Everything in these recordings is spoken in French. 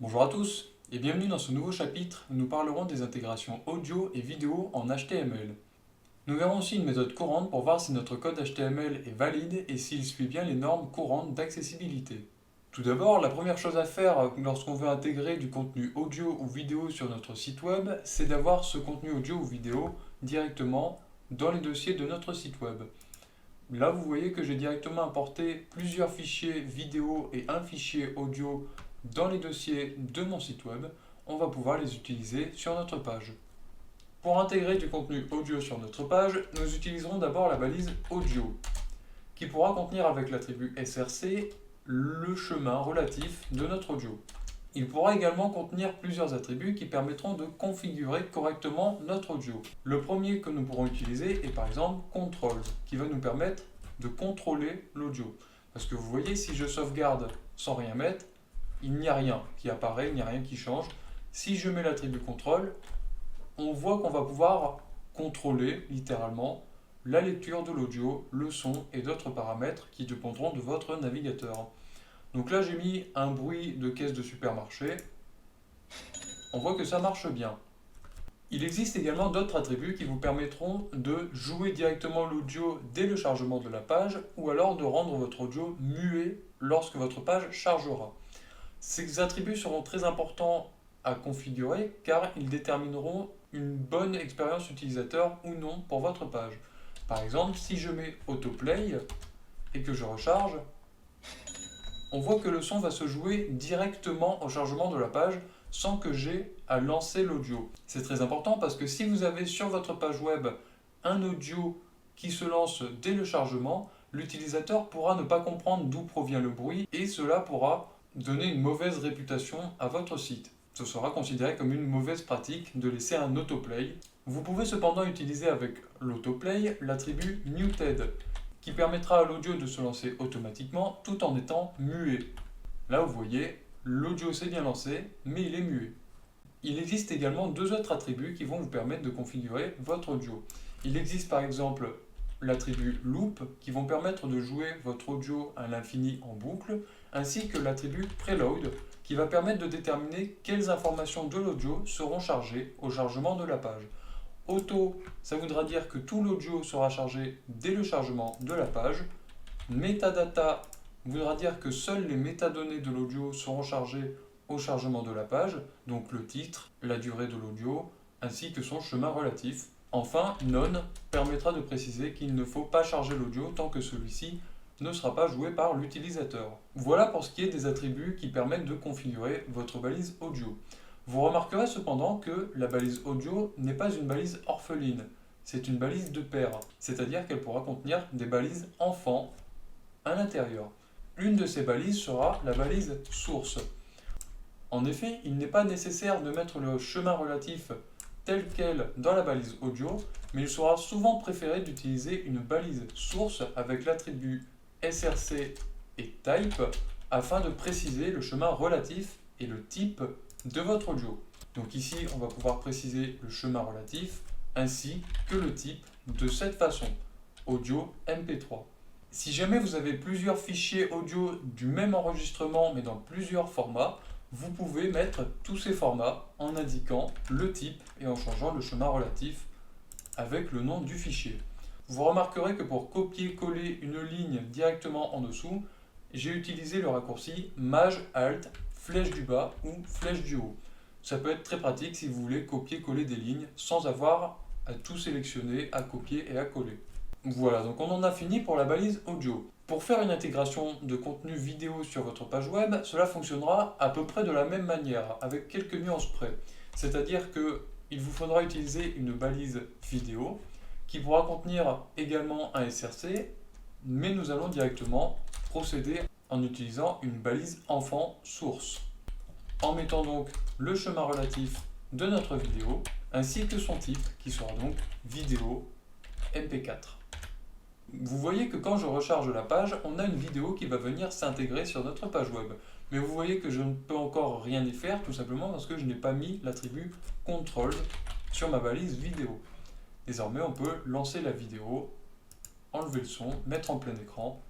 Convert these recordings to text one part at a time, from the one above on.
Bonjour à tous et bienvenue dans ce nouveau chapitre où nous parlerons des intégrations audio et vidéo en HTML. Nous verrons aussi une méthode courante pour voir si notre code HTML est valide et s'il suit bien les normes courantes d'accessibilité. Tout d'abord, la première chose à faire lorsqu'on veut intégrer du contenu audio ou vidéo sur notre site web, c'est d'avoir ce contenu audio ou vidéo directement dans les dossiers de notre site web. Là, vous voyez que j'ai directement importé plusieurs fichiers vidéo et un fichier audio dans les dossiers de mon site web. On va pouvoir les utiliser sur notre page. Pour intégrer du contenu audio sur notre page, nous utiliserons d'abord la balise audio, qui pourra contenir avec l'attribut src le chemin relatif de notre audio. Il pourra également contenir plusieurs attributs qui permettront de configurer correctement notre audio. Le premier que nous pourrons utiliser est par exemple control, qui va nous permettre de contrôler l'audio. Parce que vous voyez, si je sauvegarde sans rien mettre, il n'y a rien qui apparaît, il n'y a rien qui change. Si je mets l'attribut control, on voit qu'on va pouvoir contrôler littéralement la lecture de l'audio, le son et d'autres paramètres qui dépendront de votre navigateur. Donc là, j'ai mis un bruit de caisse de supermarché. On voit que ça marche bien. Il existe également d'autres attributs qui vous permettront de jouer directement l'audio dès le chargement de la page ou alors de rendre votre audio muet lorsque votre page chargera. Ces attributs seront très importants à configurer car ils détermineront une bonne expérience utilisateur ou non pour votre page. Par exemple, si je mets autoplay et que je recharge, on voit que le son va se jouer directement au chargement de la page sans que j'ai à lancer l'audio. C'est très important parce que si vous avez sur votre page web un audio qui se lance dès le chargement, l'utilisateur pourra ne pas comprendre d'où provient le bruit et cela pourra donner une mauvaise réputation à votre site. Ce sera considéré comme une mauvaise pratique de laisser un autoplay. Vous pouvez cependant utiliser avec l'autoplay l'attribut muted, qui permettra à l'audio de se lancer automatiquement tout en étant muet. Là, vous voyez, l'audio s'est bien lancé, mais il est muet. Il existe également deux autres attributs qui vont vous permettre de configurer votre audio. Il existe par exemple l'attribut loop qui vont permettre de jouer votre audio à l'infini en boucle, ainsi que l'attribut preload qui va permettre de déterminer quelles informations de l'audio seront chargées au chargement de la page. Auto, ça voudra dire que tout l'audio sera chargé dès le chargement de la page. Metadata voudra dire que seules les métadonnées de l'audio seront chargées au chargement de la page, donc le titre, la durée de l'audio, ainsi que son chemin relatif. Enfin, none permettra de préciser qu'il ne faut pas charger l'audio tant que celui-ci ne sera pas joué par l'utilisateur. Voilà pour ce qui est des attributs qui permettent de configurer votre balise audio. Vous remarquerez cependant que la balise audio n'est pas une balise orpheline, c'est une balise de pair, c'est-à-dire qu'elle pourra contenir des balises enfants à l'intérieur. Une de ces balises sera la balise source. En effet, il n'est pas nécessaire de mettre le chemin relatif tel quel dans la balise audio, mais il sera souvent préféré d'utiliser une balise source avec l'attribut src et type afin de préciser le chemin relatif et le type de votre audio. Donc ici, on va pouvoir préciser le chemin relatif ainsi que le type de cette façon, audio MP3. Si jamais vous avez plusieurs fichiers audio du même enregistrement mais dans plusieurs formats, vous pouvez mettre tous ces formats en indiquant le type et en changeant le chemin relatif avec le nom du fichier. Vous remarquerez que pour copier-coller une ligne directement en dessous, j'ai utilisé le raccourci Maj Alt flèche du bas ou flèche du haut. Ça peut être très pratique si vous voulez copier-coller des lignes sans avoir à tout sélectionner, à copier et à coller. Voilà, donc on en a fini pour la balise audio. Pour faire une intégration de contenu vidéo sur votre page web, cela fonctionnera à peu près de la même manière, avec quelques nuances près. C'est-à-dire qu'il vous faudra utiliser une balise vidéo qui pourra contenir également un src, mais nous allons directement procéder en utilisant une balise enfant source, en mettant donc le chemin relatif de notre vidéo, ainsi que son type, qui sera donc vidéo MP4. Vous voyez que quand je recharge la page, on a une vidéo qui va venir s'intégrer sur notre page web. Mais vous voyez que je ne peux encore rien y faire, tout simplement parce que je n'ai pas mis l'attribut control sur ma balise vidéo. Désormais, on peut lancer la vidéo, enlever le son, mettre en plein écran,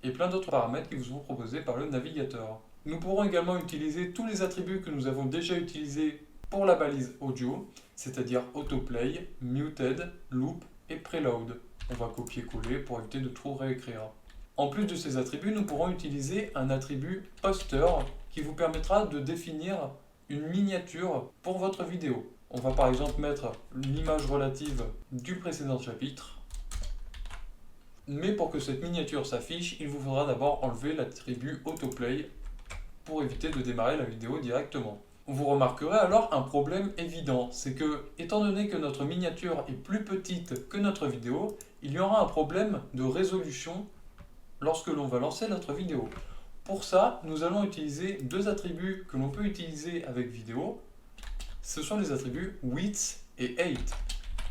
et plein d'autres paramètres qui vous seront proposés par le navigateur. Nous pourrons également utiliser tous les attributs que nous avons déjà utilisés pour la balise audio, c'est-à-dire autoplay, muted, loop et preload. On va copier-coller pour éviter de tout réécrire. En plus de ces attributs, nous pourrons utiliser un attribut poster qui vous permettra de définir une miniature pour votre vidéo. On va par exemple mettre l'image relative du précédent chapitre. Mais pour que cette miniature s'affiche, il vous faudra d'abord enlever l'attribut autoplay pour éviter de démarrer la vidéo directement. Vous remarquerez alors un problème évident, c'est que, étant donné que notre miniature est plus petite que notre vidéo, il y aura un problème de résolution lorsque l'on va lancer notre vidéo. Pour ça, nous allons utiliser deux attributs que l'on peut utiliser avec vidéo. Ce sont les attributs width et height,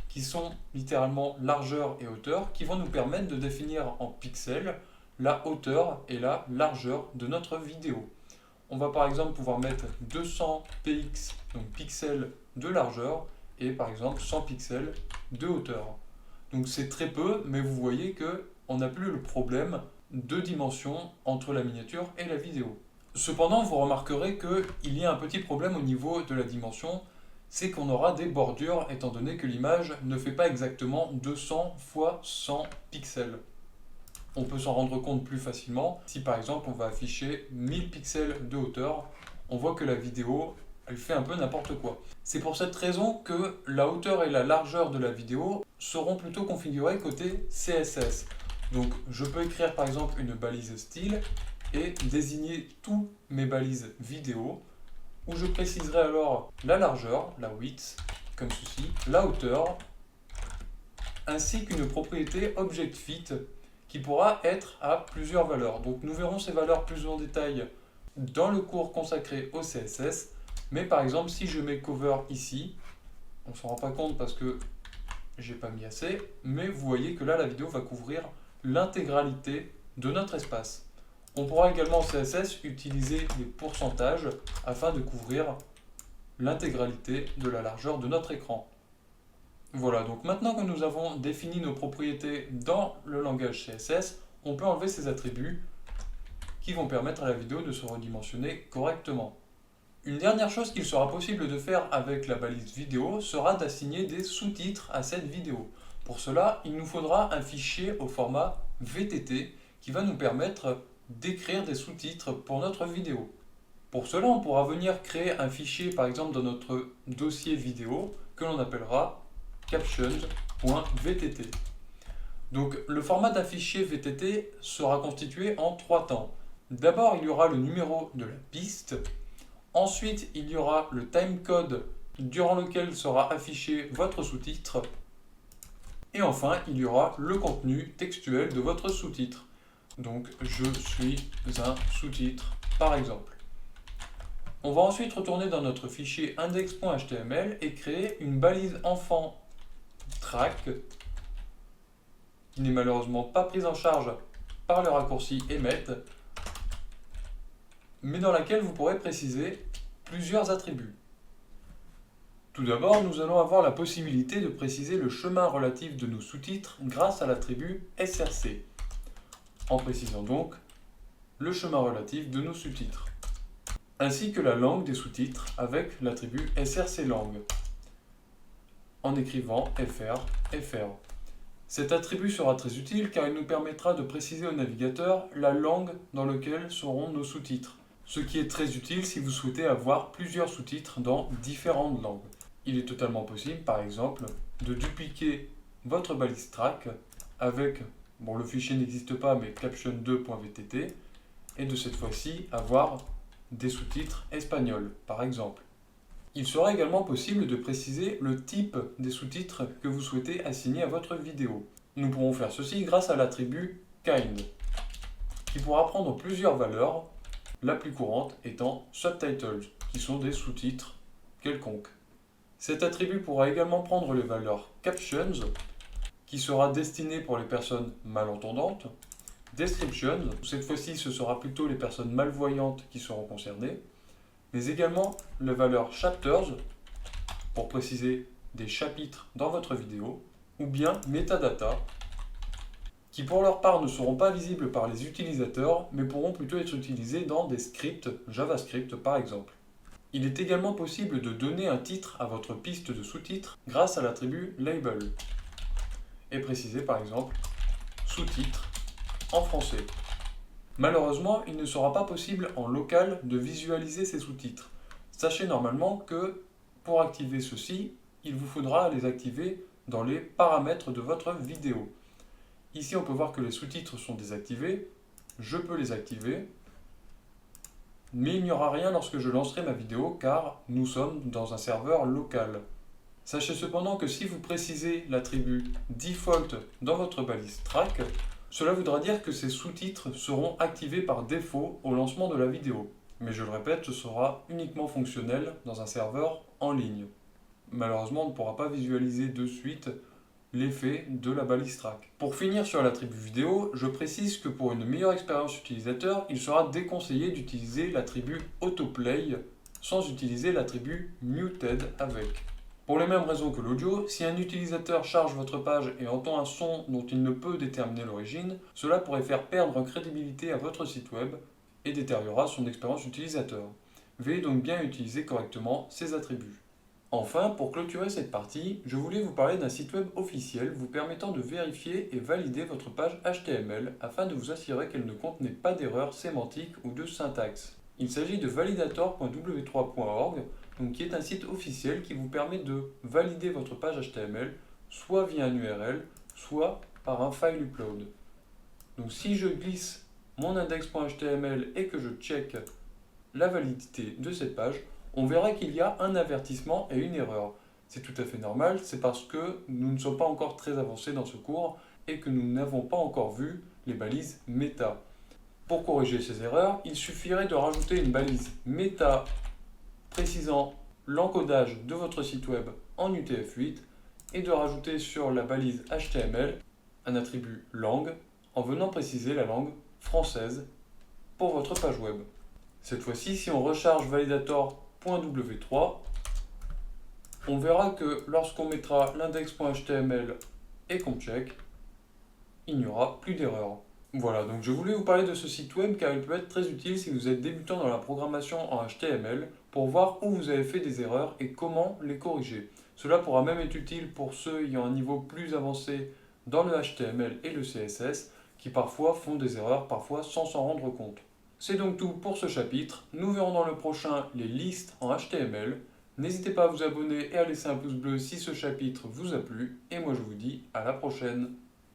qui sont littéralement largeur et hauteur, qui vont nous permettre de définir en pixels la hauteur et la largeur de notre vidéo. On va par exemple pouvoir mettre 200 px, donc pixels de largeur, et par exemple 100 pixels de hauteur. Donc c'est très peu, mais vous voyez qu'on n'a plus le problème de dimension entre la miniature et la vidéo. Cependant, vous remarquerez qu'il y a un petit problème au niveau de la dimension, c'est qu'on aura des bordures étant donné que l'image ne fait pas exactement 200 x 100 pixels. On peut s'en rendre compte plus facilement si par exemple on va afficher 1000 pixels de hauteur, on voit que la vidéo elle fait un peu n'importe quoi. C'est pour cette raison que la hauteur et la largeur de la vidéo seront plutôt configurées côté CSS. Donc je peux écrire par exemple une balise style et désigner tous mes balises vidéo où je préciserai alors la largeur, la width, comme ceci, la hauteur, ainsi qu'une propriété objectFit qui pourra être à plusieurs valeurs. Donc nous verrons ces valeurs plus en détail dans le cours consacré au CSS, mais par exemple si je mets cover ici, on ne s'en rend pas compte parce que j'ai pas mis assez, mais vous voyez que là la vidéo va couvrir l'intégralité de notre espace. On pourra également en CSS utiliser des pourcentages afin de couvrir l'intégralité de la largeur de notre écran. Voilà, donc maintenant que nous avons défini nos propriétés dans le langage CSS, on peut enlever ces attributs qui vont permettre à la vidéo de se redimensionner correctement. Une dernière chose qu'il sera possible de faire avec la balise vidéo sera d'assigner des sous-titres à cette vidéo. Pour cela, il nous faudra un fichier au format VTT qui va nous permettre d'écrire des sous-titres pour notre vidéo. Pour cela, on pourra venir créer un fichier par exemple dans notre dossier vidéo que l'on appellera captions.vtt. Donc le format d'un fichier VTT sera constitué en trois temps. D'abord, il y aura le numéro de la piste. Ensuite, il y aura le timecode durant lequel sera affiché votre sous-titre. Et enfin, il y aura le contenu textuel de votre sous-titre. Donc, je suis un sous-titre, par exemple. On va ensuite retourner dans notre fichier index.html et créer une balise enfant track qui n'est malheureusement pas prise en charge par le raccourci emmet, mais dans laquelle vous pourrez préciser plusieurs attributs. Tout d'abord, nous allons avoir la possibilité de préciser le chemin relatif de nos sous-titres grâce à l'attribut src, en précisant donc le chemin relatif de nos sous-titres, ainsi que la langue des sous-titres avec l'attribut srclang, en écrivant fr. Cet attribut sera très utile car il nous permettra de préciser au navigateur la langue dans laquelle seront nos sous-titres, ce qui est très utile si vous souhaitez avoir plusieurs sous-titres dans différentes langues. Il est totalement possible, par exemple, de dupliquer votre balise track avec, le fichier n'existe pas, mais caption2.vtt, et de cette fois-ci avoir des sous-titres espagnols, par exemple. Il sera également possible de préciser le type des sous-titres que vous souhaitez assigner à votre vidéo. Nous pourrons faire ceci grâce à l'attribut kind, qui pourra prendre plusieurs valeurs, la plus courante étant subtitles, qui sont des sous-titres quelconques. Cet attribut pourra également prendre les valeurs captions, qui sera destiné pour les personnes malentendantes, descriptions, cette fois-ci ce sera plutôt les personnes malvoyantes qui seront concernées, mais également les valeurs chapters, pour préciser des chapitres dans votre vidéo, ou bien metadata, qui pour leur part ne seront pas visibles par les utilisateurs, mais pourront plutôt être utilisés dans des scripts JavaScript par exemple. Il est également possible de donner un titre à votre piste de sous-titres grâce à l'attribut label, et préciser par exemple sous-titres en français. Malheureusement, il ne sera pas possible en local de visualiser ces sous-titres. Sachez normalement que pour activer ceci, il vous faudra les activer dans les paramètres de votre vidéo. Ici, on peut voir que les sous-titres sont désactivés. Je peux les activer. Mais il n'y aura rien lorsque je lancerai ma vidéo car nous sommes dans un serveur local. Sachez cependant que si vous précisez l'attribut default dans votre balise track, cela voudra dire que ces sous-titres seront activés par défaut au lancement de la vidéo. Mais je le répète, ce sera uniquement fonctionnel dans un serveur en ligne. Malheureusement, on ne pourra pas visualiser de suite l'effet de la balise track. Pour finir sur l'attribut vidéo, je précise que pour une meilleure expérience utilisateur, il sera déconseillé d'utiliser l'attribut autoplay sans utiliser l'attribut muted avec. Pour les mêmes raisons que l'audio, si un utilisateur charge votre page et entend un son dont il ne peut déterminer l'origine, cela pourrait faire perdre en crédibilité à votre site web et détériorera son expérience utilisateur. Veuillez donc bien utiliser correctement ces attributs. Enfin, pour clôturer cette partie, je voulais vous parler d'un site web officiel vous permettant de vérifier et valider votre page HTML afin de vous assurer qu'elle ne contenait pas d'erreurs sémantiques ou de syntaxe. Il s'agit de validator.w3.org, qui est un site officiel qui vous permet de valider votre page HTML soit via un URL, soit par un file upload. Donc si je glisse mon index.html et que je check la validité de cette page, on verra qu'il y a un avertissement et une erreur. C'est tout à fait normal, c'est parce que nous ne sommes pas encore très avancés dans ce cours et que nous n'avons pas encore vu les balises méta. Pour corriger ces erreurs, il suffirait de rajouter une balise méta précisant l'encodage de votre site web en UTF-8 et de rajouter sur la balise HTML un attribut langue en venant préciser la langue française pour votre page web. Cette fois-ci, si on recharge validator.w3, on verra que lorsqu'on mettra l'index.html et qu'on check, il n'y aura plus d'erreur. Voilà, donc je voulais vous parler de ce site web car il peut être très utile si vous êtes débutant dans la programmation en HTML pour voir où vous avez fait des erreurs et comment les corriger. Cela pourra même être utile pour ceux ayant un niveau plus avancé dans le HTML et le CSS qui parfois font des erreurs, parfois sans s'en rendre compte. C'est donc tout pour ce chapitre. Nous verrons dans le prochain les listes en HTML. N'hésitez pas à vous abonner et à laisser un pouce bleu si ce chapitre vous a plu. Et moi je vous dis à la prochaine.